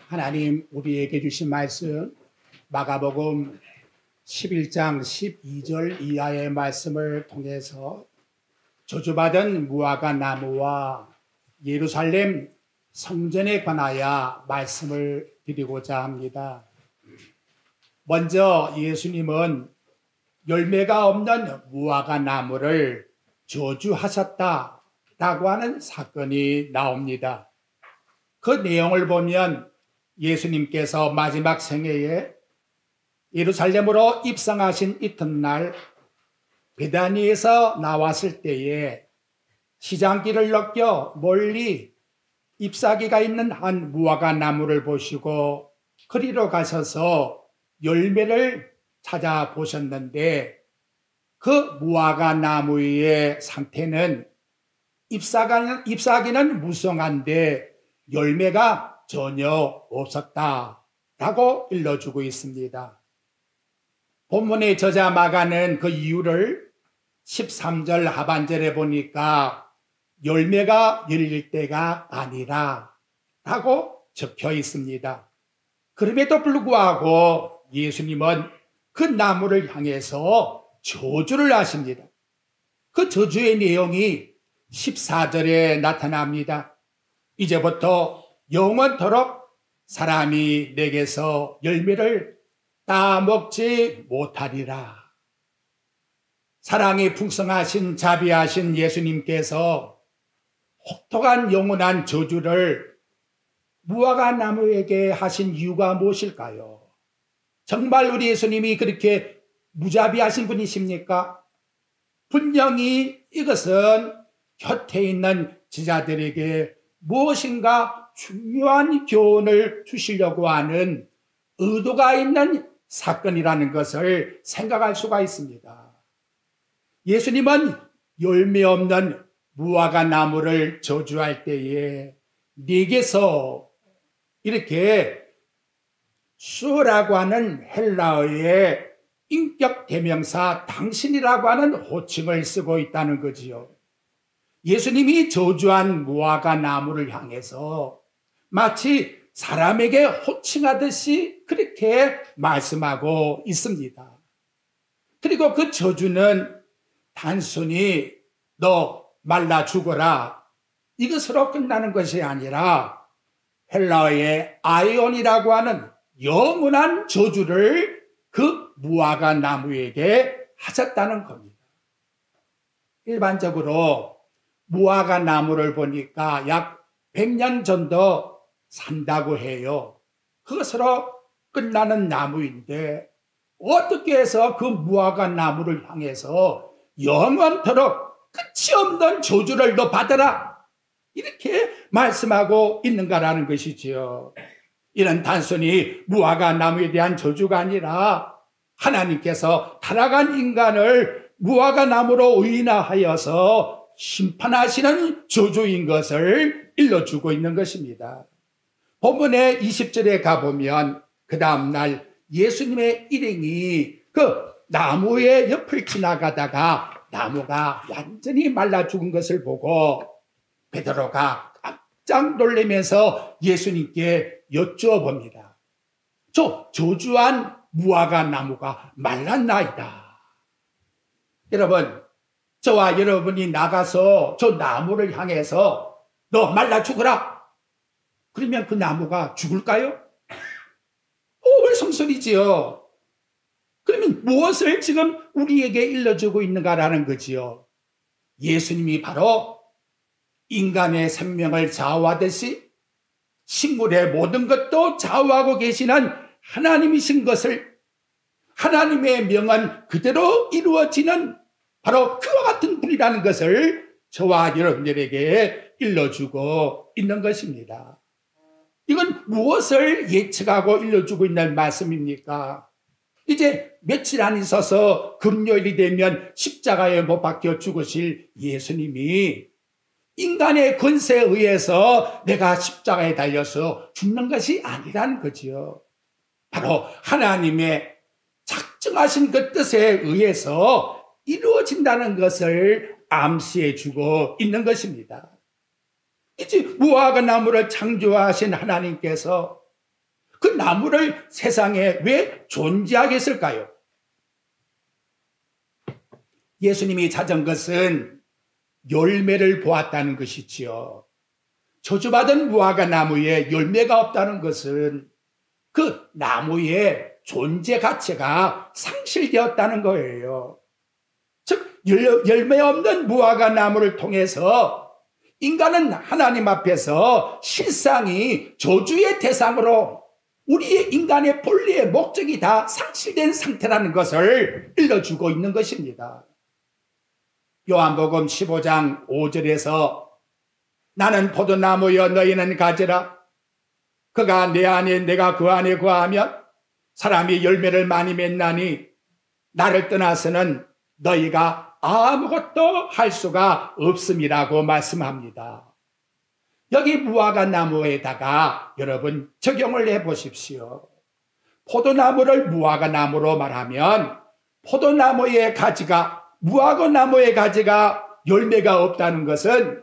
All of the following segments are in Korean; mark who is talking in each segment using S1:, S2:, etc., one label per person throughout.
S1: 하나님 우리에게 주신 말씀 마가복음 11장 12절 이하의 말씀을 통해서 저주받은 무화과 나무와 예루살렘 성전에 관하여 말씀을 드리고자 합니다. 먼저 예수님은 열매가 없는 무화과 나무를 저주하셨다라고 하는 사건이 나옵니다. 그 내용을 보면 예수님께서 마지막 생애에 예루살렘으로 입성하신 이튿날 베다니에서 나왔을 때에 시장길을 넘겨 멀리 잎사귀가 있는 한 무화과 나무를 보시고 그리로 가셔서 열매를 찾아보셨는데 그 무화과 나무의 상태는 잎사귀는 무성한데 열매가 전혀 없었다라고 일러주고 있습니다. 본문의 저자 마가는 그 이유를 13절 하반절에 보니까 열매가 열릴 때가 아니라 라고 적혀 있습니다. 그럼에도 불구하고 예수님은 그 나무를 향해서 저주를 하십니다. 그 저주의 내용이 14절에 나타납니다. 이제부터 영원토록 사람이 내게서 열매를 따먹지 못하리라. 사랑이 풍성하신 자비하신 예수님께서 혹독한 영원한 저주를 무화과 나무에게 하신 이유가 무엇일까요? 정말 우리 예수님이 그렇게 무자비하신 분이십니까? 분명히 이것은 곁에 있는 제자들에게 무엇인가 중요한 교훈을 주시려고 하는 의도가 있는 사건이라는 것을 생각할 수가 있습니다. 예수님은 열매 없는 무화과 나무를 저주할 때에 네게서 이렇게 수라고 하는 헬라어의 인격 대명사 당신이라고 하는 호칭을 쓰고 있다는 거지요. 예수님이 저주한 무화과 나무를 향해서 마치 사람에게 호칭하듯이 그렇게 말씀하고 있습니다. 그리고 그 저주는 단순히 너 말라 죽어라 이것으로 끝나는 것이 아니라 헬라어의 아이온이라고 하는 영원한 저주를 그 무화과 나무에게 하셨다는 겁니다. 일반적으로 무화과 나무를 보니까 약 100년 정도 산다고 해요. 그것으로 끝나는 나무인데 어떻게 해서 그 무화과 나무를 향해서 영원토록 끝이 없는 저주를 너 받아라 이렇게 말씀하고 있는가라는 것이지요. 이는 단순히 무화과 나무에 대한 저주가 아니라 하나님께서 타락한 인간을 무화과 나무로 의인화하여서 심판하시는 저주인 것을 일러주고 있는 것입니다. 본문의 20절에 가보면 그 다음날 예수님의 일행이 그 나무의 옆을 지나가다가 나무가 완전히 말라 죽은 것을 보고 베드로가 깜짝 놀라면서 예수님께 여쭈어봅니다. 저 저주한 무화과 나무가 말랐나이다. 여러분, 저와 여러분이 나가서 저 나무를 향해서 너 말라 죽어라. 그러면 그 나무가 죽을까요? 오글성설이지요. 그러면 무엇을 지금 우리에게 일러주고 있는가라는 거지요. 예수님이 바로 인간의 생명을 좌우하듯이 식물의 모든 것도 좌우하고 계시는 하나님이신 것을 하나님의 명은 그대로 이루어지는 바로 그와 같은 분이라는 것을 저와 여러분들에게 일러주고 있는 것입니다. 이건 무엇을 예측하고 일러주고 있는 말씀입니까? 이제 며칠 안 있어서 금요일이 되면 십자가에 못 박혀 죽으실 예수님이 인간의 권세에 의해서 내가 십자가에 달려서 죽는 것이 아니라는 거지요. 바로 하나님의 작정하신 그 뜻에 의해서 이루어진다는 것을 암시해 주고 있는 것입니다. 이제 무화과 나무를 창조하신 하나님께서 그 나무를 세상에 왜 존재하게 했을까요? 예수님이 찾은 것은 열매를 보았다는 것이지요. 저주받은 무화과 나무에 열매가 없다는 것은 그 나무의 존재 가치가 상실되었다는 거예요. 즉 열매 없는 무화과 나무를 통해서 인간은 하나님 앞에서 실상이 저주의 대상으로 우리의 인간의 본래의 목적이 다 상실된 상태라는 것을 일러주고 있는 것입니다. 요한복음 15장 5절에서 나는 포도나무여 너희는 가지라. 그가 내 안에 내가 그 안에 거하면 사람이 열매를 많이 맺나니 나를 떠나서는 너희가 아무것도 할 수가 없음이라고 말씀합니다. 여기 무화과 나무에다가 여러분 적용을 해보십시오. 포도나무를 무화과 나무로 말하면 포도나무의 가지가 무화과 나무의 가지가 열매가 없다는 것은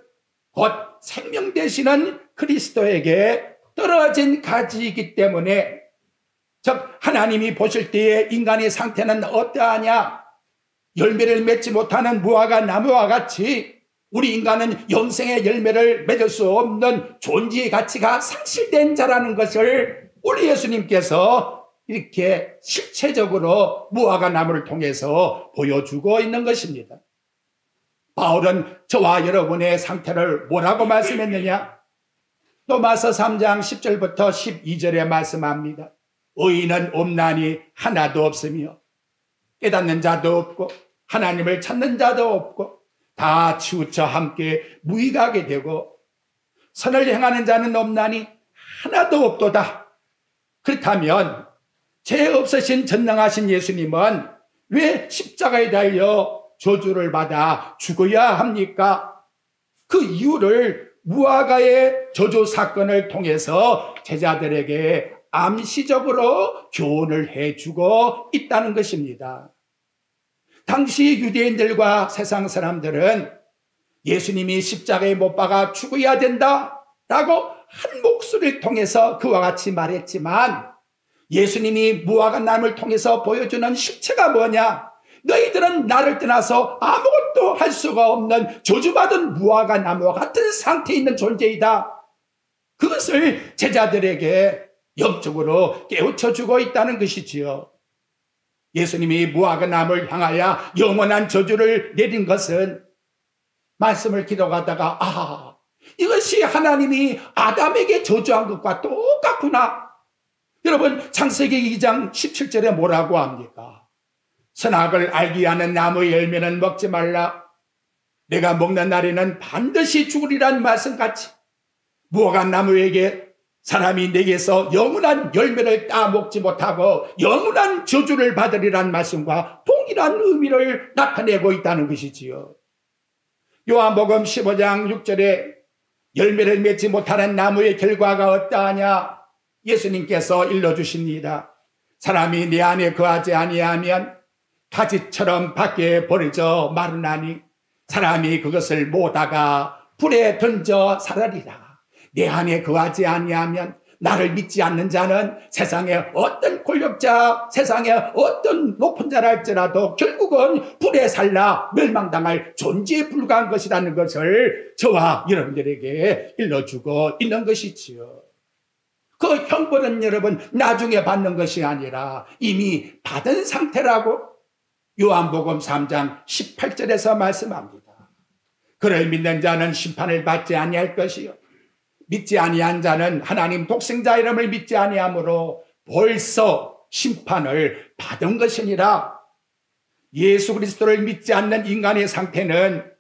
S1: 곧 생명 되시는 그리스도에게 떨어진 가지이기 때문에 즉 하나님이 보실 때에 인간의 상태는 어떠하냐? 열매를 맺지 못하는 무화과 나무와 같이 우리 인간은 영생의 열매를 맺을 수 없는 존재의 가치가 상실된 자라는 것을 우리 예수님께서 이렇게 실체적으로 무화과 나무를 통해서 보여주고 있는 것입니다. 바울은 저와 여러분의 상태를 뭐라고 말씀했느냐? 로마서 3장 10절부터 12절에 말씀합니다. 의인은 없나니 하나도 없으며 깨닫는 자도 없고 하나님을 찾는 자도 없고 다 치우쳐 함께 무익하게 되고 선을 행하는 자는 없나니 하나도 없도다. 그렇다면 죄 없으신 전능하신 예수님은 왜 십자가에 달려 저주를 받아 죽어야 합니까? 그 이유를 무화과의 저주 사건을 통해서 제자들에게 암시적으로 교훈을 해주고 있다는 것입니다. 당시 유대인들과 세상 사람들은 예수님이 십자가에 못 박아 죽어야 된다라고 한 목소리를 통해서 그와 같이 말했지만 예수님이 무화과 나무를 통해서 보여주는 실체가 뭐냐? 너희들은 나를 떠나서 아무것도 할 수가 없는 저주받은 무화과 나무와 같은 상태에 있는 존재이다. 그것을 제자들에게 영적으로 깨우쳐주고 있다는 것이지요. 예수님이 무화과 나무를 향하여 영원한 저주를 내린 것은 말씀을 기록하다가 이것이 하나님이 아담에게 저주한 것과 똑같구나. 여러분 창세기 2장 17절에 뭐라고 합니까? 선악을 알게 하는 나무의 열매는 먹지 말라. 내가 먹는 날에는 반드시 죽으리란 말씀같이 무화과 나무에게 사람이 내게서 영원한 열매를 따먹지 못하고 영원한 저주를 받으리란 말씀과 동일한 의미를 나타내고 있다는 것이지요. 요한복음 15장 6절에 열매를 맺지 못하는 나무의 결과가 어떠하냐? 예수님께서 일러주십니다. 사람이 내 안에 거하지 아니하면 가지처럼 밖에 버려져 마르나니 사람이 그것을 모다가 불에 던져 살으리라. 내 안에 거하지 아니하면 나를 믿지 않는 자는 세상에 어떤 권력자, 세상에 어떤 높은 자라 할지라도 결국은 불에 살라 멸망당할 존재에 불과한 것이라는 것을 저와 여러분들에게 일러주고 있는 것이지요. 그 형벌은 여러분 나중에 받는 것이 아니라 이미 받은 상태라고 요한복음 3장 18절에서 말씀합니다. 그를 믿는 자는 심판을 받지 아니할 것이요 믿지 아니한 자는 하나님 독생자 이름을 믿지 아니하므로 벌써 심판을 받은 것이니라. 예수 그리스도를 믿지 않는 인간의 상태는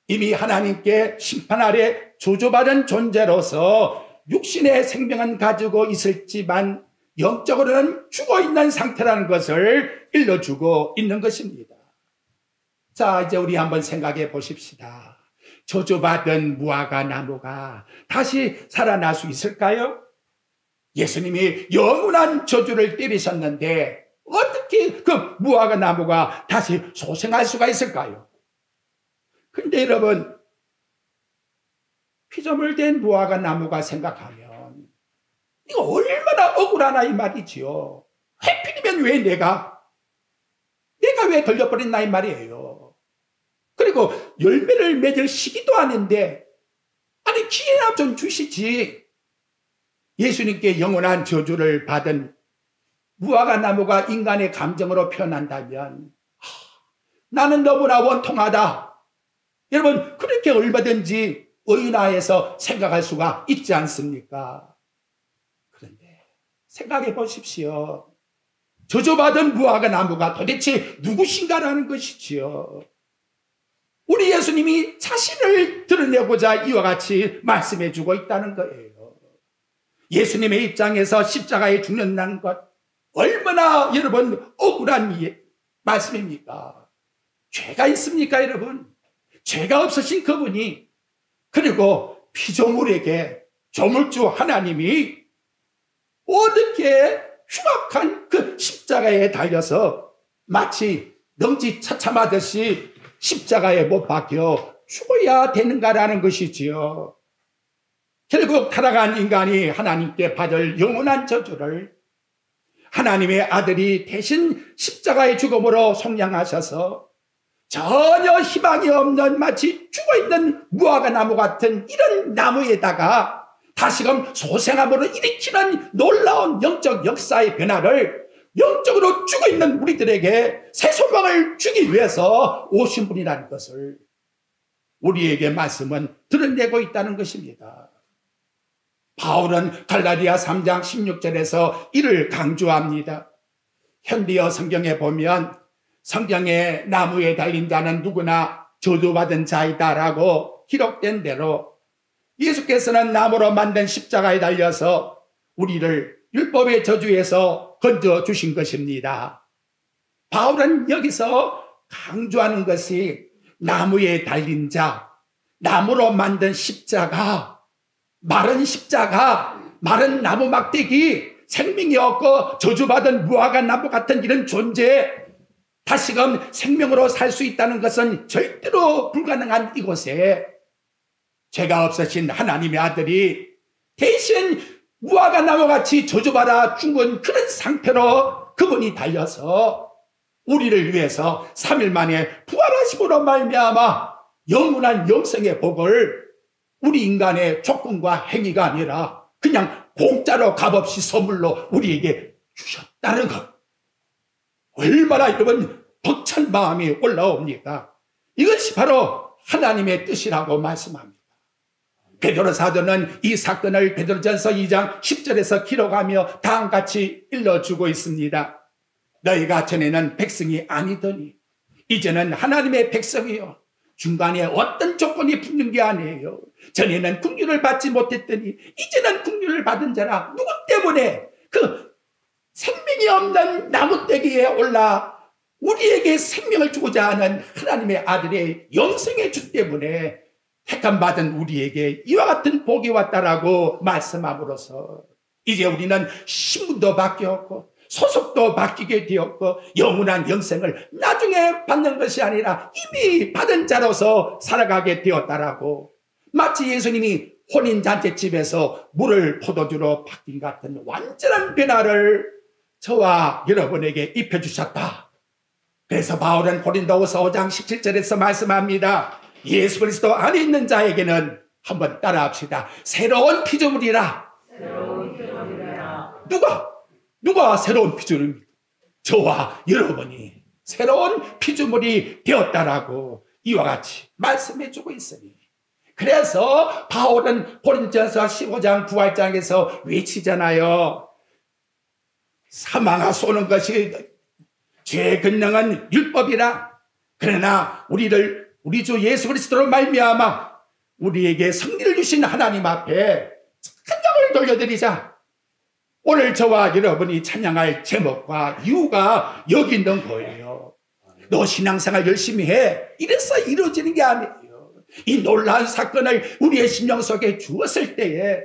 S1: 이미 하나님께 심판 아래 저주받은 존재로서 육신의 생명은 가지고 있을지만 영적으로는 죽어있는 상태라는 것을 일러주고 있는 것입니다. 자, 이제 우리 한번 생각해 보십시다. 저주받은 무화과 나무가 다시 살아날 수 있을까요? 예수님이 영원한 저주를 때리셨는데 어떻게 그 무화과 나무가 다시 소생할 수가 있을까요? 근데 여러분, 피조물된 무화과 나무가 생각하면 이거 얼마나 억울하나 이 말이지요. 하필이면 왜 내가 왜 걸려버렸나 이 말이에요. 그리고 열매를 맺을 시기도 아닌데 아니 기회나 좀 주시지. 예수님께 영원한 저주를 받은 무화과 나무가 인간의 감정으로 표현한다면 나는 너무나 원통하다. 여러분 그렇게 얼마든지 의인화해서 생각할 수가 있지 않습니까? 그런데 생각해 보십시오. 저주받은 무화과 나무가 도대체 누구신가라는 것이지요. 우리 예수님이 자신을 드러내고자 이와 같이 말씀해 주고 있다는 거예요. 예수님의 입장에서 십자가에 죽는다는 것 얼마나 여러분 억울한 말씀입니까? 죄가 있습니까 여러분? 죄가 없으신 그분이 그리고 피조물에게 조물주 하나님이 어떻게 흉악한 그 십자가에 달려서 마치 능지처참하듯이 십자가에 못 박혀 죽어야 되는가라는 것이지요. 결국 타락한 인간이 하나님께 받을 영원한 저주를 하나님의 아들이 대신 십자가의 죽음으로 속량하셔서 전혀 희망이 없는 마치 죽어있는 무화과 나무 같은 이런 나무에다가 다시금 소생함으로 일으키는 놀라운 영적 역사의 변화를 영적으로 죽어있는 우리들에게 새 소망을 주기 위해서 오신 분이라는 것을 우리에게 말씀은 드러내고 있다는 것입니다. 바울은 갈라디아 3장 16절에서 이를 강조합니다. 현대어 성경에 보면 성경의 나무에 달린 자는 누구나 저주받은 자이다라고 기록된 대로 예수께서는 나무로 만든 십자가에 달려서 우리를 율법의 저주에서 건져주신 것입니다. 바울은 여기서 강조하는 것이 나무에 달린 자, 나무로 만든 십자가, 마른 십자가, 마른 나무 막대기, 생명이 없고 저주받은 무화과 나무 같은 이런 존재, 다시금 생명으로 살 수 있다는 것은 절대로 불가능한 이곳에 죄가 없으신 하나님의 아들이 대신 무화과 나무같이 저주받아 죽은 그런 상태로 그분이 달려서 우리를 위해서 3일 만에 부활하심으로 말미암아 영원한 영생의 복을 우리 인간의 조건과 행위가 아니라 그냥 공짜로 값없이 선물로 우리에게 주셨다는 것. 얼마나 여러분 벅찬 마음이 올라옵니까? 이것이 바로 하나님의 뜻이라고 말씀합니다. 베드로 사도는 이 사건을 베드로전서 2장 10절에서 기록하며 다음같이 일러주고 있습니다. 너희가 전에는 백성이 아니더니 이제는 하나님의 백성이요. 중간에 어떤 조건이 붙는 게 아니에요. 전에는 긍휼을 받지 못했더니 이제는 긍휼을 받은 자라. 누구 때문에? 그 생명이 없는 나무떼기에 올라 우리에게 생명을 주고자 하는 하나님의 아들의 영생의 주 때문에 택함 받은 우리에게 이와 같은 복이 왔다라고 말씀함으로써 이제 우리는 신분도 바뀌었고 소속도 바뀌게 되었고 영원한 영생을 나중에 받는 것이 아니라 이미 받은 자로서 살아가게 되었다라고 마치 예수님이 혼인잔치집에서 물을 포도주로 바뀐 같은 완전한 변화를 저와 여러분에게 입혀주셨다. 그래서 바울은 고린도후서 5장 17절에서 말씀합니다. 예수 그리스도 안에 있는 자에게는 한번 따라합시다. 새로운 피조물이라. 누가 새로운 피조물입니까? 저와 여러분이 새로운 피조물이 되었다라고 이와 같이 말씀해주고 있으니 그래서 바울은 고린도전서 15장 9활장에서 외치잖아요. 사망아 쏘는 것이 죄의 근능은 율법이라. 그러나 우리 주 예수 그리스도로 말미암아 우리에게 승리를 주신 하나님 앞에 찬양을 돌려드리자. 오늘 저와 여러분이 찬양할 제목과 이유가 여기 있는 거예요. 너 신앙생활 열심히 해. 이래서 이루어지는 게 아니에요. 이 놀라운 사건을 우리의 심령 속에 주었을 때에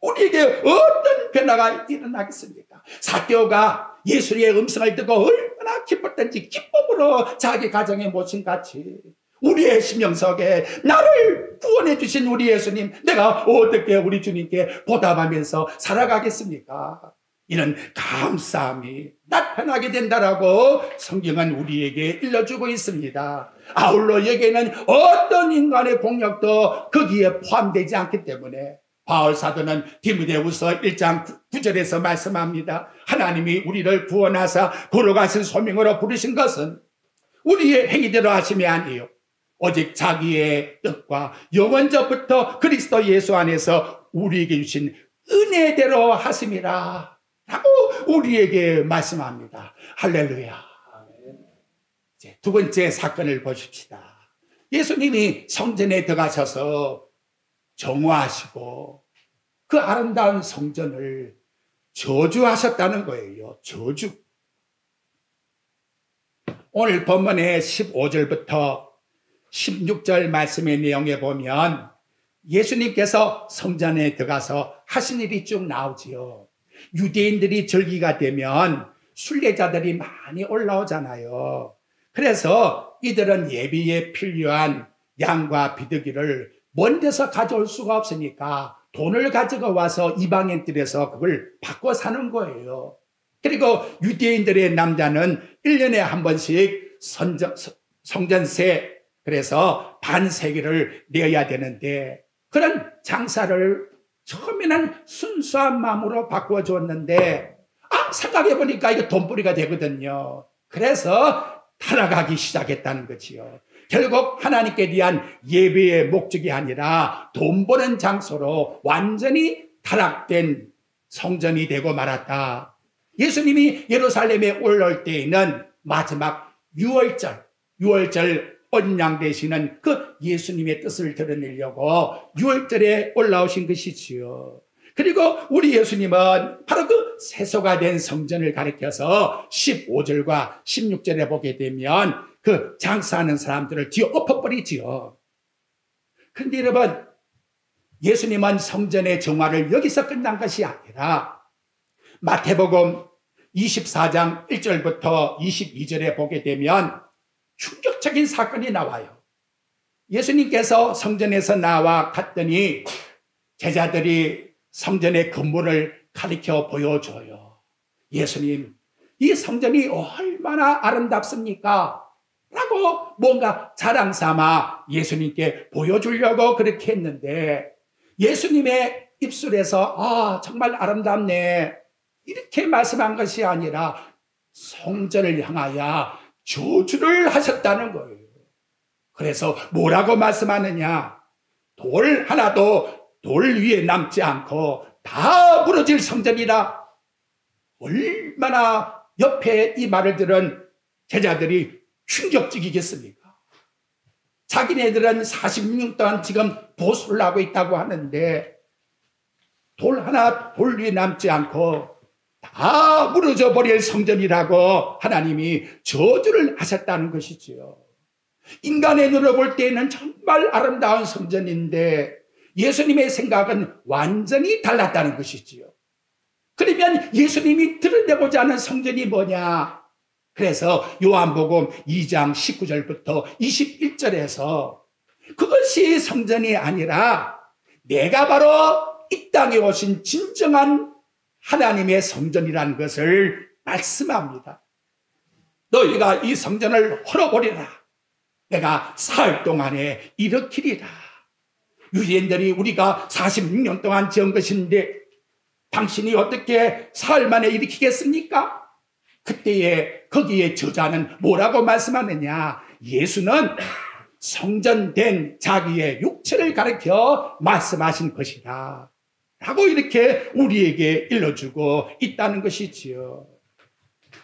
S1: 우리에게 어떤 변화가 일어나겠습니까? 삭개오가 예수의 음성을 듣고 얼마나 기뻤던지 기쁨으로 자기 가정에 모신 같이 우리의 심령 속에 나를 구원해 주신 우리 예수님, 내가 어떻게 우리 주님께 보답하면서 살아가겠습니까? 이런 감사함이 나타나게 된다라고 성경은 우리에게 일러주고 있습니다. 아울러 여기에는 어떤 인간의 공력도 거기에 포함되지 않기 때문에 바울 사도는 디모데후서 1장 9절에서 말씀합니다. 하나님이 우리를 구원하사 거룩하신 소명으로 부르신 것은 우리의 행위대로 하심이 아니요 오직 자기의 뜻과 영원전부터 그리스도 예수 안에서 우리에게 주신 은혜대로 하심이라 라고 우리에게 말씀합니다. 할렐루야. 이제 두 번째 사건을 보십시다. 예수님이 성전에 들어가셔서 정화하시고 그 아름다운 성전을 저주하셨다는 거예요. 저주. 오늘 본문의 15절부터 16절 말씀의 내용에 보면 예수님께서 성전에 들어가서 하신 일이 쭉 나오지요. 유대인들이 절기가 되면 순례자들이 많이 올라오잖아요. 그래서 이들은 예비에 필요한 양과 비둘기를 먼 데서 가져올 수가 없으니까 돈을 가지고 와서 이방인들에서 그걸 바꿔 사는 거예요. 그리고 유대인들의 남자는 1년에 한 번씩 성전세, 그래서 반세기를 내야 되는데 그런 장사를 처음에는 순수한 마음으로 바꿔줬는데 생각해보니까 이거 돈벌이가 되거든요. 그래서 타락하기 시작했다는 거지요. 결국 하나님께 대한 예배의 목적이 아니라 돈 버는 장소로 완전히 타락된 성전이 되고 말았다. 예수님이 예루살렘에 올라올 때에는 마지막 6월절 언양 되시는 그 예수님의 뜻을 드러내려고 6월절에 올라오신 것이지요. 그리고 우리 예수님은 바로 그 세소가 된 성전을 가리켜서 15절과 16절에 보게 되면 그 장사하는 사람들을 뒤엎어 엎어버리지요. 그런데 여러분, 예수님은 성전의 정화를 여기서 끝난 것이 아니라 마태복음 24장 1절부터 22절에 보게 되면 충격적인 사건이 나와요. 예수님께서 성전에서 나와 갔더니 제자들이 성전의 건물을 가리켜 보여줘요. 예수님, 이 성전이 얼마나 아름답습니까? 라고 뭔가 자랑 삼아 예수님께 보여주려고 그렇게 했는데 예수님의 입술에서 정말 아름답네 이렇게 말씀한 것이 아니라 성전을 향하여 저주를 하셨다는 거예요. 그래서 뭐라고 말씀하느냐? 돌 하나도 돌 위에 남지 않고 다 무너질 성전이라. 얼마나 옆에 이 말을 들은 제자들이 충격적이겠습니까? 자기네들은 46년 동안 지금 보수를 하고 있다고 하는데 돌 하나 돌 위에 남지 않고 다 무너져 버릴 성전이라고 하나님이 저주를 하셨다는 것이지요. 인간의 눈으로 볼 때는 정말 아름다운 성전인데 예수님의 생각은 완전히 달랐다는 것이지요. 그러면 예수님이 드러내고자 하는 성전이 뭐냐? 그래서 요한복음 2장 19절부터 21절에서 그것이 성전이 아니라 내가 바로 이 땅에 오신 진정한 하나님의 성전이라는 것을 말씀합니다. 너희가 이 성전을 헐어버리라. 내가 사흘 동안에 일으키리라. 유대인들이 우리가 46년 동안 지은 것인데 당신이 어떻게 사흘 만에 일으키겠습니까? 그때에 거기에 저자는 뭐라고 말씀하느냐? 예수는 성전된 자기의 육체를 가리켜 말씀하신 것이다 라고 이렇게 우리에게 일러주고 있다는 것이지요.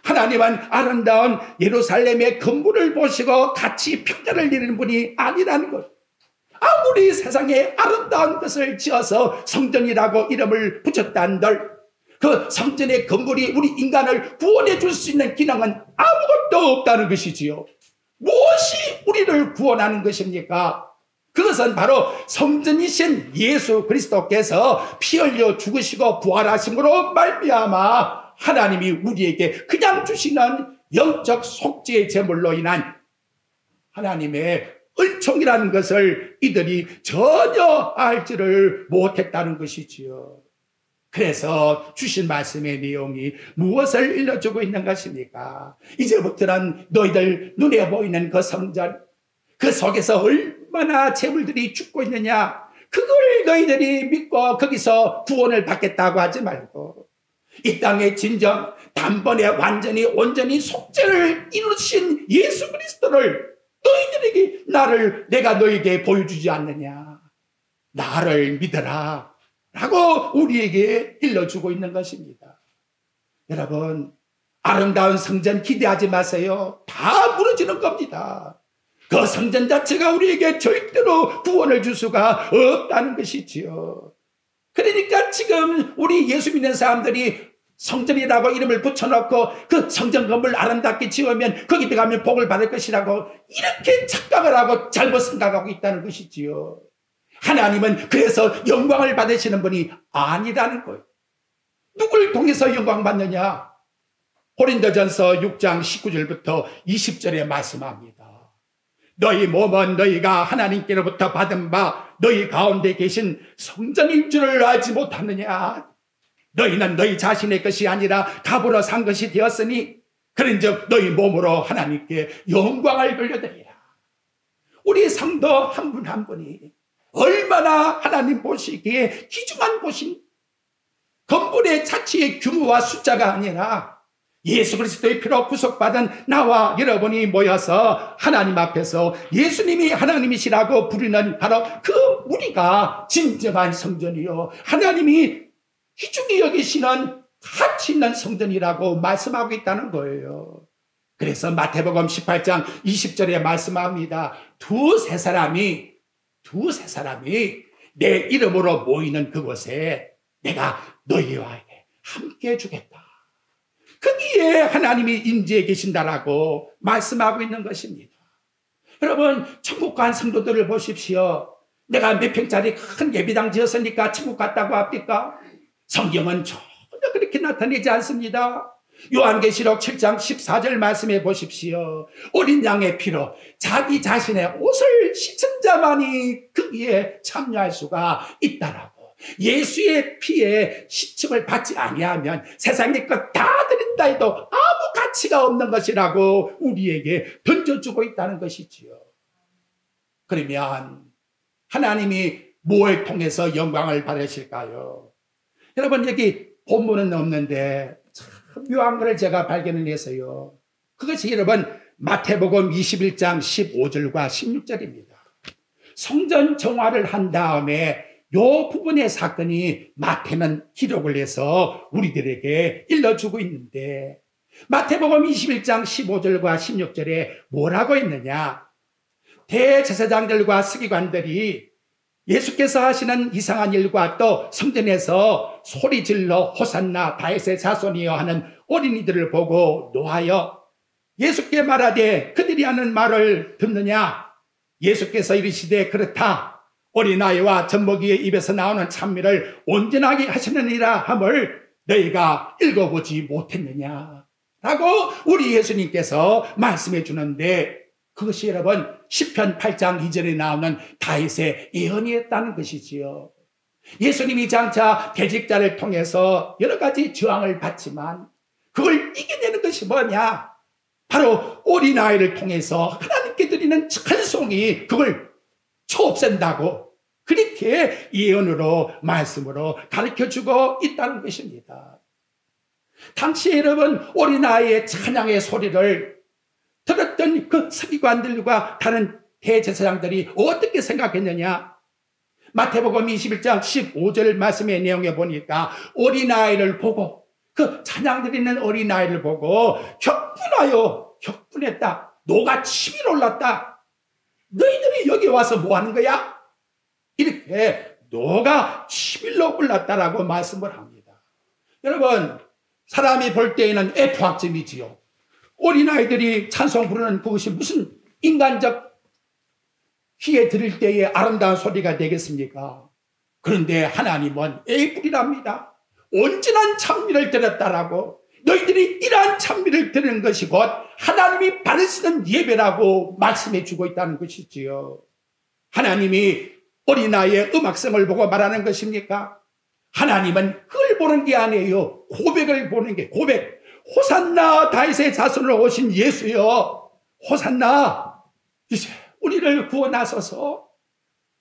S1: 하나님은 아름다운 예루살렘의 건물을 보시고 같이 평가를 내리는 분이 아니라는 것. 아무리 세상에 아름다운 것을 지어서 성전이라고 이름을 붙였다 한들 그 성전의 건물이 우리 인간을 구원해 줄 수 있는 기능은 아무것도 없다는 것이지요. 무엇이 우리를 구원하는 것입니까? 그것은 바로 성전이신 예수 그리스도께서 피 흘려 죽으시고 부활하심으로 말미암아 하나님이 우리에게 그냥 주시는 영적 속죄의 제물로 인한 하나님의 은총이라는 것을 이들이 전혀 알지를 못했다는 것이지요. 그래서 주신 말씀의 내용이 무엇을 일러주고 있는 것입니까? 이제부터는 너희들 눈에 보이는 그 성전, 그 속에서 얼마나 재물들이 죽고 있느냐, 그걸 너희들이 믿고 거기서 구원을 받겠다고 하지 말고, 이 땅에 진정 단번에 완전히 온전히 속죄를 이루신 예수 그리스도를 너희들에게, 내가 너희에게 보여주지 않느냐, 나를 믿어라 라고 우리에게 일러주고 있는 것입니다. 여러분, 아름다운 성전 기대하지 마세요. 다 무너지는 겁니다. 그 성전 자체가 우리에게 절대로 구원을 줄 수가 없다는 것이지요. 그러니까 지금 우리 예수 믿는 사람들이 성전이라고 이름을 붙여놓고 그 성전 건물 아름답게 지으면 거기 들어가면 복을 받을 것이라고 이렇게 착각을 하고 잘못 생각하고 있다는 것이지요. 하나님은 그래서 영광을 받으시는 분이 아니라는 거예요. 누굴 통해서 영광 받느냐? 고린도전서 6장 19절부터 20절에 말씀합니다. 너희 몸은 너희가 하나님께로부터 받은 바 너희 가운데 계신 성전인 줄을 알지 못하느냐? 너희는 너희 자신의 것이 아니라 값으로 산 것이 되었으니 그런즉 너희 몸으로 하나님께 영광을 돌려드리라. 우리 성도 한 분 한 분이 얼마나 하나님 보시기에 귀중한 곳인, 건물의 자체의 규모와 숫자가 아니라 예수 그리스도의 피로 구속받은 나와 여러분이 모여서 하나님 앞에서 예수님이 하나님이시라고 부르는 바로 그 우리가 진정한 성전이요, 하나님이 귀중히 여기시는 가치 있는 성전이라고 말씀하고 있다는 거예요. 그래서 마태복음 18장 20절에 말씀합니다. 두세 사람이 내 이름으로 모이는 그곳에 내가 너희와 함께 해주겠다. 거기에 하나님이 임재해 계신다라고 말씀하고 있는 것입니다. 여러분, 천국 간 성도들을 보십시오. 내가 몇 평짜리 큰 예배당 지었으니까 천국 갔다고 합니까? 성경은 전혀 그렇게 나타내지 않습니다. 요한계시록 7장 14절 말씀해 보십시오. 어린 양의 피로 자기 자신의 옷을 씻은 자만이 거기에 참여할 수가 있다라고. 예수의 피에 시침을 받지 아니하면 세상의 것 다 드린다 해도 아무 가치가 없는 것이라고 우리에게 던져주고 있다는 것이지요. 그러면 하나님이 뭘 통해서 영광을 받으실까요? 여러분, 여기 본문은 없는데 참 묘한 것을 제가 발견을 해서요. 그것이 여러분 마태복음 21장 15절과 16절입니다. 성전 정화를 한 다음에 요 부분의 사건이 마태는 기록을 해서 우리들에게 일러주고 있는데, 마태복음 21장 15절과 16절에 뭐라고 했느냐? 대제사장들과 서기관들이 예수께서 하시는 이상한 일과 또 성전에서 소리질러 호산나 다윗의 자손이여 하는 어린이들을 보고 노하여 예수께 말하되 그들이 하는 말을 듣느냐? 예수께서 이르시되 그렇다. 어린아이와 젖먹이의 입에서 나오는 찬미를 온전하게 하시느니라 함을 너희가 읽어보지 못했느냐? 라고 우리 예수님께서 말씀해 주는데, 그것이 여러분 시편 8장 2절에 나오는 다윗의 예언이었다는 것이지요. 예수님이 장차 대직자를 통해서 여러 가지 저항을 받지만 그걸 이겨내는 것이 뭐냐? 바로 어린아이를 통해서 하나님께 드리는 찬송이 그걸 초없앤다고 그렇게 예언으로 말씀으로 가르쳐주고 있다는 것입니다. 당시 여러분 어린아이의 찬양의 소리를 들었던 그 서기관들과 다른 대제사장들이 어떻게 생각했느냐? 마태복음 21장 15절 말씀의 내용에 보니까 어린아이를 보고, 그 찬양 드리는 어린아이를 보고 격분했다. 노가 치밀 올랐다. 너희들이 여기 와서 뭐 하는 거야? 이렇게 노가 치밀로 올랐다라고 말씀을 합니다. 여러분, 사람이 볼 때에는 F학점이지요. 어린아이들이 찬송 부르는 그것이 무슨 인간적 귀에 들을 때의 아름다운 소리가 되겠습니까? 그런데 하나님은 A뿔이랍니다. 온전한 찬미를 들었다라고, 너희들이 이러한 찬미를 들은 것이 곧 하나님이 받으시는 예배라고 말씀해 주고 있다는 것이지요. 하나님이 어린아이의 음악성을 보고 말하는 것입니까? 하나님은 그걸 소리를 보는 게 아니에요. 고백을 보는 게 고백. 호산나 다윗의 자손으로 오신 예수여, 호산나, 이제 우리를 구원하소서.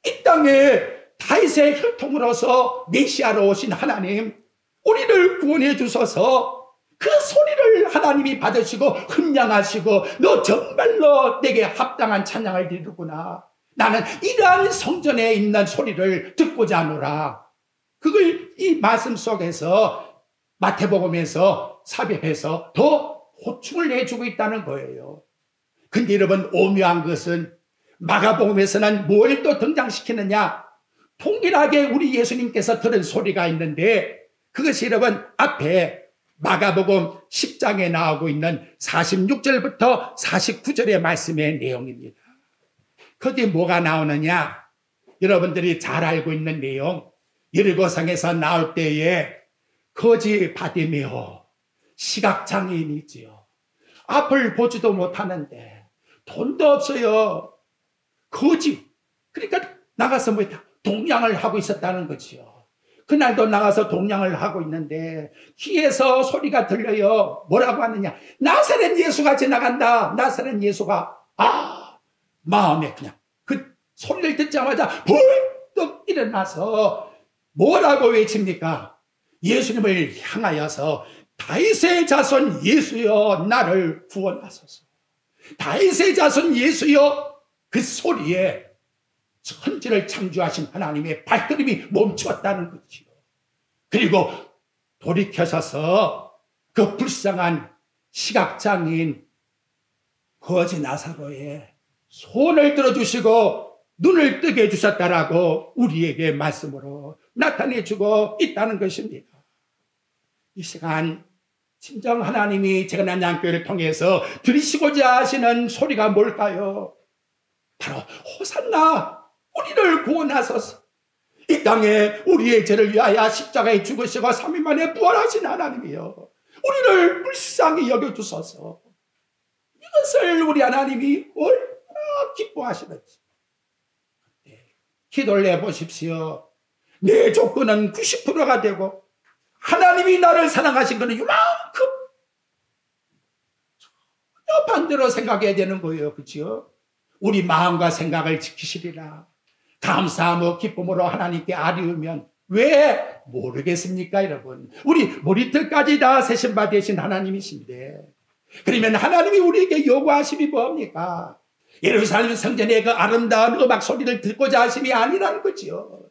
S1: 이 땅에 다윗의 혈통으로서 메시아로 오신 하나님, 우리를 구원해 주소서. 그 소리를 하나님이 받으시고 흠양하시고, 너 정말로 내게 합당한 찬양을 드리구나. 나는 이러한 성전에 있는 소리를 듣고자 하노라. 그걸 이 말씀 속에서 마태복음에서 삽입해서 더 호충을 내주고 있다는 거예요. 근데 여러분, 오묘한 것은 마가복음에서는 뭘 또 등장시키느냐? 동일하게 우리 예수님께서 들은 소리가 있는데, 그것이 여러분 앞에 마가복음 10장에 나오고 있는 46절부터 49절의 말씀의 내용입니다. 거기에 뭐가 나오느냐? 여러분들이 잘 알고 있는 내용. 여리고성에서 나올 때에 거지 바디메오, 시각장애인이지요. 앞을 보지도 못하는데 돈도 없어요. 거지. 그러니까 나가서 뭐 동양을 하고 있었다는 거지요. 그날도 나가서 동양을 하고 있는데 귀에서 소리가 들려요. 뭐라고 하느냐? 나사렛 예수가 지나간다. 나사렛 예수가. 마음에 그냥 그 소리를 듣자마자 벌떡 일어나서 뭐라고 외칩니까? 예수님을 향하여서 다윗의 자손 예수여, 나를 구원하소서. 다윗의 자손 예수여. 그 소리에 천지를 창조하신 하나님의 발걸음이 멈추었다는 거지요. 그리고 돌이켜서서 그 불쌍한 시각장애인 거지 나사로의 손을 들어주시고 눈을 뜨게 해주셨다라고 우리에게 말씀으로 나타내주고 있다는 것입니다. 이 시간 진정 하나님이 제가난양교회를 통해서 들으시고자 하시는 소리가 뭘까요? 바로 호산나, 우리를 구원하소서. 이 땅에 우리의 죄를 위하여 십자가에 죽으시고 3일 만에 부활하신 하나님이여, 우리를 불쌍히 여겨주소서. 이것을 우리 하나님이 얼마나 기뻐하시는지 기도를 해보십시오. 내 조건은 90%가 되고 하나님이 나를 사랑하신 것은 이만큼 전혀 반대로 생각해야 되는 거예요. 그렇죠? 우리 마음과 생각을 지키시리라. 감사하며 기쁨으로 하나님께 아뢰우면 왜 모르겠습니까, 여러분? 우리 머리털까지 다 세신 바 되신 하나님이신데, 그러면 하나님이 우리에게 요구하심이 뭡니까? 예루살렘 성전의 그 아름다운 음악 소리를 듣고자 하심이 아니라는 거지요.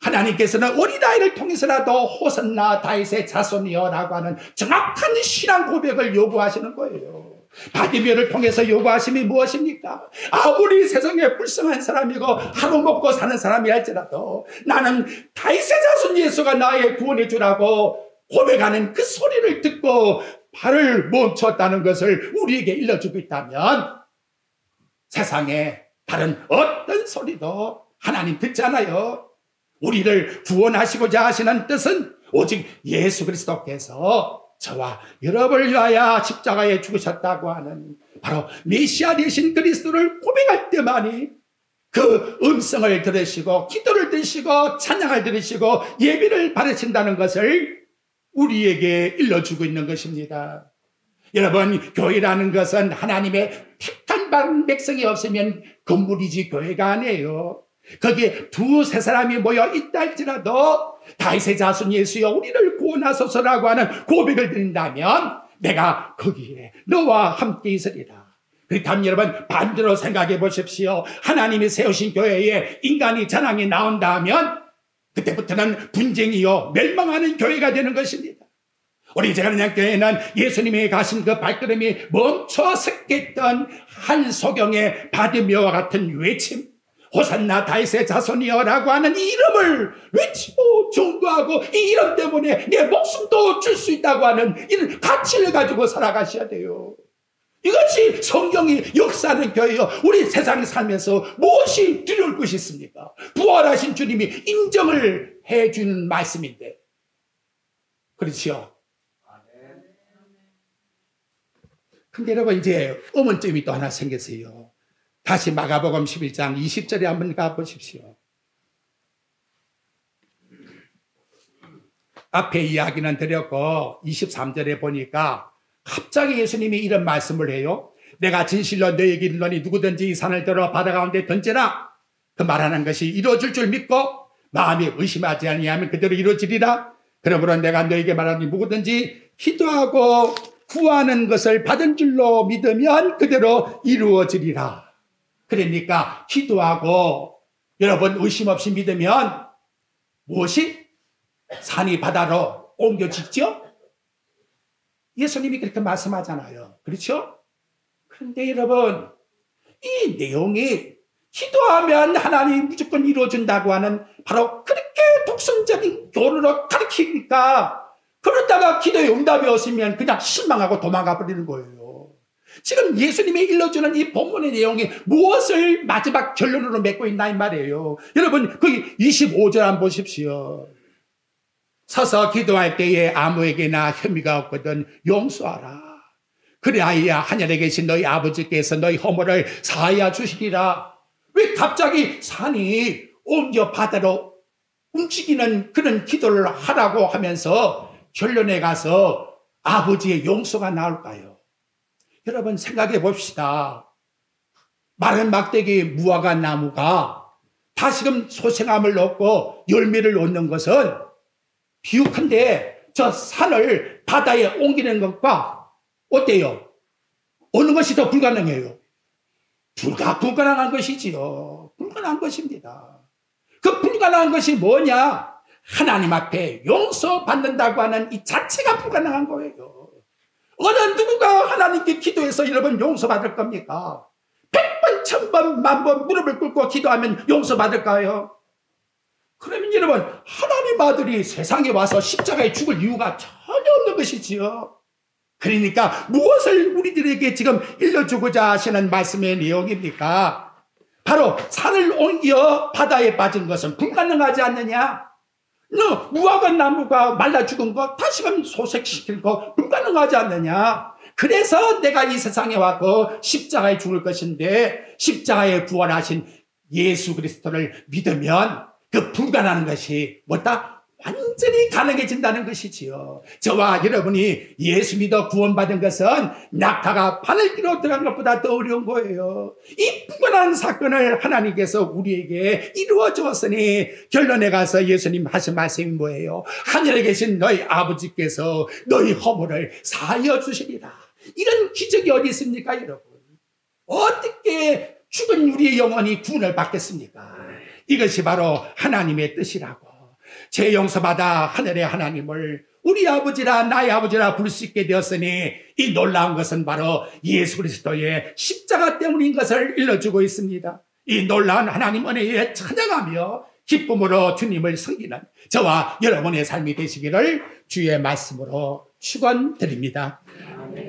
S1: 하나님께서는 어린아이를 통해서라도 호산나 다윗의 자손이여라고 하는 정확한 신앙 고백을 요구하시는 거예요. 바디메오를 통해서 요구하심이 무엇입니까? 아무리 세상에 불쌍한 사람이고 하루 먹고 사는 사람이 할지라도 나는 다윗의 자손 예수가 나의 구원해 주라고 고백하는 그 소리를 듣고 발을 멈췄다는 것을 우리에게 일러주고 있다면, 세상에 다른 어떤 소리도 하나님 듣잖아요. 우리를 구원하시고자 하시는 뜻은 오직 예수 그리스도께서 저와 여러분을 위하여 십자가에 죽으셨다고 하는 바로 메시아 되신 그리스도를 고백할 때만이 그 음성을 들으시고 기도를 들으시고 찬양을 들으시고 예배를 받으신다는 것을 우리에게 일러주고 있는 것입니다. 여러분, 교회라는 것은 하나님의 택한 백성이 없으면 건물이지 교회가 아니에요. 거기에 두세 사람이 모여 있다 할지라도 다윗의 자손 예수여, 우리를 구원하소서라고 하는 고백을 드린다면 내가 거기에 너와 함께 있으리라. 그렇다면 여러분, 반대로 생각해 보십시오. 하나님이 세우신 교회에 인간이 전황이 나온다면 그때부터는 분쟁이요 멸망하는 교회가 되는 것입니다. 우리 제가난양교회는 예수님이 가신 그 발걸음이 멈춰 섰겠던 한소경의 바디메오와 같은 외침, 호산나 다윗의 자손이여라고 하는 이 이름을 외치고 존귀하고 이 이름 때문에 내 목숨도 줄 수 있다고 하는 이런 가치를 가지고 살아가셔야 돼요. 이것이 성경이 역사하는 교회요. 우리 세상 살면서 무엇이 두려울 것이 있습니까? 부활하신 주님이 인정을 해주는 말씀인데, 그렇지요? 근데 여러분, 이제 의문점이 또 하나 생겼어요. 다시 마가복음 11장 20절에 한번 가보십시오. 앞에 이야기는 드렸고 23절에 보니까 갑자기 예수님이 이런 말씀을 해요. 내가 진실로 너에게 이르노니 누구든지 이 산을 들어 바다 가운데 던지라. 그 말하는 것이 이루어질 줄 믿고 마음이 의심하지 아니하면 그대로 이루어지리라. 그러므로 내가 너에게 말하니 누구든지 기도하고 구하는 것을 받은 줄로 믿으면 그대로 이루어지리라. 그러니까 기도하고 여러분 의심 없이 믿으면 무엇이? 산이 바다로 옮겨지죠? 예수님이 그렇게 말씀하잖아요. 그렇죠? 그런데 여러분, 이 내용이 기도하면 하나님이 무조건 이루어준다고 하는 바로 그렇게 독선적인 교리로 가르치니까 그러다가 기도에 응답이 없으면 그냥 실망하고 도망가 버리는 거예요. 지금 예수님이 일러주는 이 본문의 내용이 무엇을 마지막 결론으로 맺고 있나 이 말이에요. 여러분 거기 25절 한번 보십시오. 서서 기도할 때에 아무에게나 혐의가 없거든 용서하라. 그래야 하늘에 계신 너희 아버지께서 너희 허물을 사하여 주시리라. 왜 갑자기 산이 옮겨 바다로 움직이는 그런 기도를 하라고 하면서 결론에 가서 아버지의 용서가 나올까요? 여러분 생각해 봅시다. 마른 막대기 무화과 나무가 다시금 소생함을 얻고 열매를 얻는 것은 비옥한데 저 산을 바다에 옮기는 것과 어때요? 어느 것이 더 불가능해요? 불가능한 것이지요. 불가능한 것입니다. 그 불가능한 것이 뭐냐? 하나님 앞에 용서받는다고 하는 이 자체가 불가능한 거예요. 어느 누구가 하나님께 기도해서 여러분 용서받을 겁니까? 100번, 1000번, 만번 무릎을 꿇고 기도하면 용서받을까요? 그러면 여러분 하나님 아들이 세상에 와서 십자가에 죽을 이유가 전혀 없는 것이지요. 그러니까 무엇을 우리들에게 지금 일러주고자 하시는 말씀의 내용입니까? 바로 산을 옮겨 바다에 빠진 것은 불가능하지 않느냐? 너 무화과 나무가 말라 죽은 거 다시금 소생시킬 거 불가능하지 않느냐? 그래서 내가 이 세상에 왔고 십자가에 죽을 것인데 십자가에 부활하신 예수 그리스도를 믿으면 그 불가능한 것이 뭐다? 완전히 가능해진다는 것이지요. 저와 여러분이 예수 믿어 구원받은 것은 낙타가 바늘 끼로 들어간 것보다 더 어려운 거예요. 이 불가능한 사건을 하나님께서 우리에게 이루어 주었으니 결론에 가서 예수님 하신 말씀이 뭐예요? 하늘에 계신 너희 아버지께서 너희 허물을 사하여 주시리라. 이런 기적이 어디 있습니까 여러분? 어떻게 죽은 우리의 영혼이 구원을 받겠습니까? 이것이 바로 하나님의 뜻이라고. 죄 용서받아 하늘의 하나님을 우리 아버지라 나의 아버지라 부를 수 있게 되었으니 이 놀라운 것은 바로 예수 그리스도의 십자가 때문인 것을 일러주고 있습니다. 이 놀라운 하나님 은혜에 찬양하며 기쁨으로 주님을 섬기는 저와 여러분의 삶이 되시기를 주의 말씀으로 축원드립니다.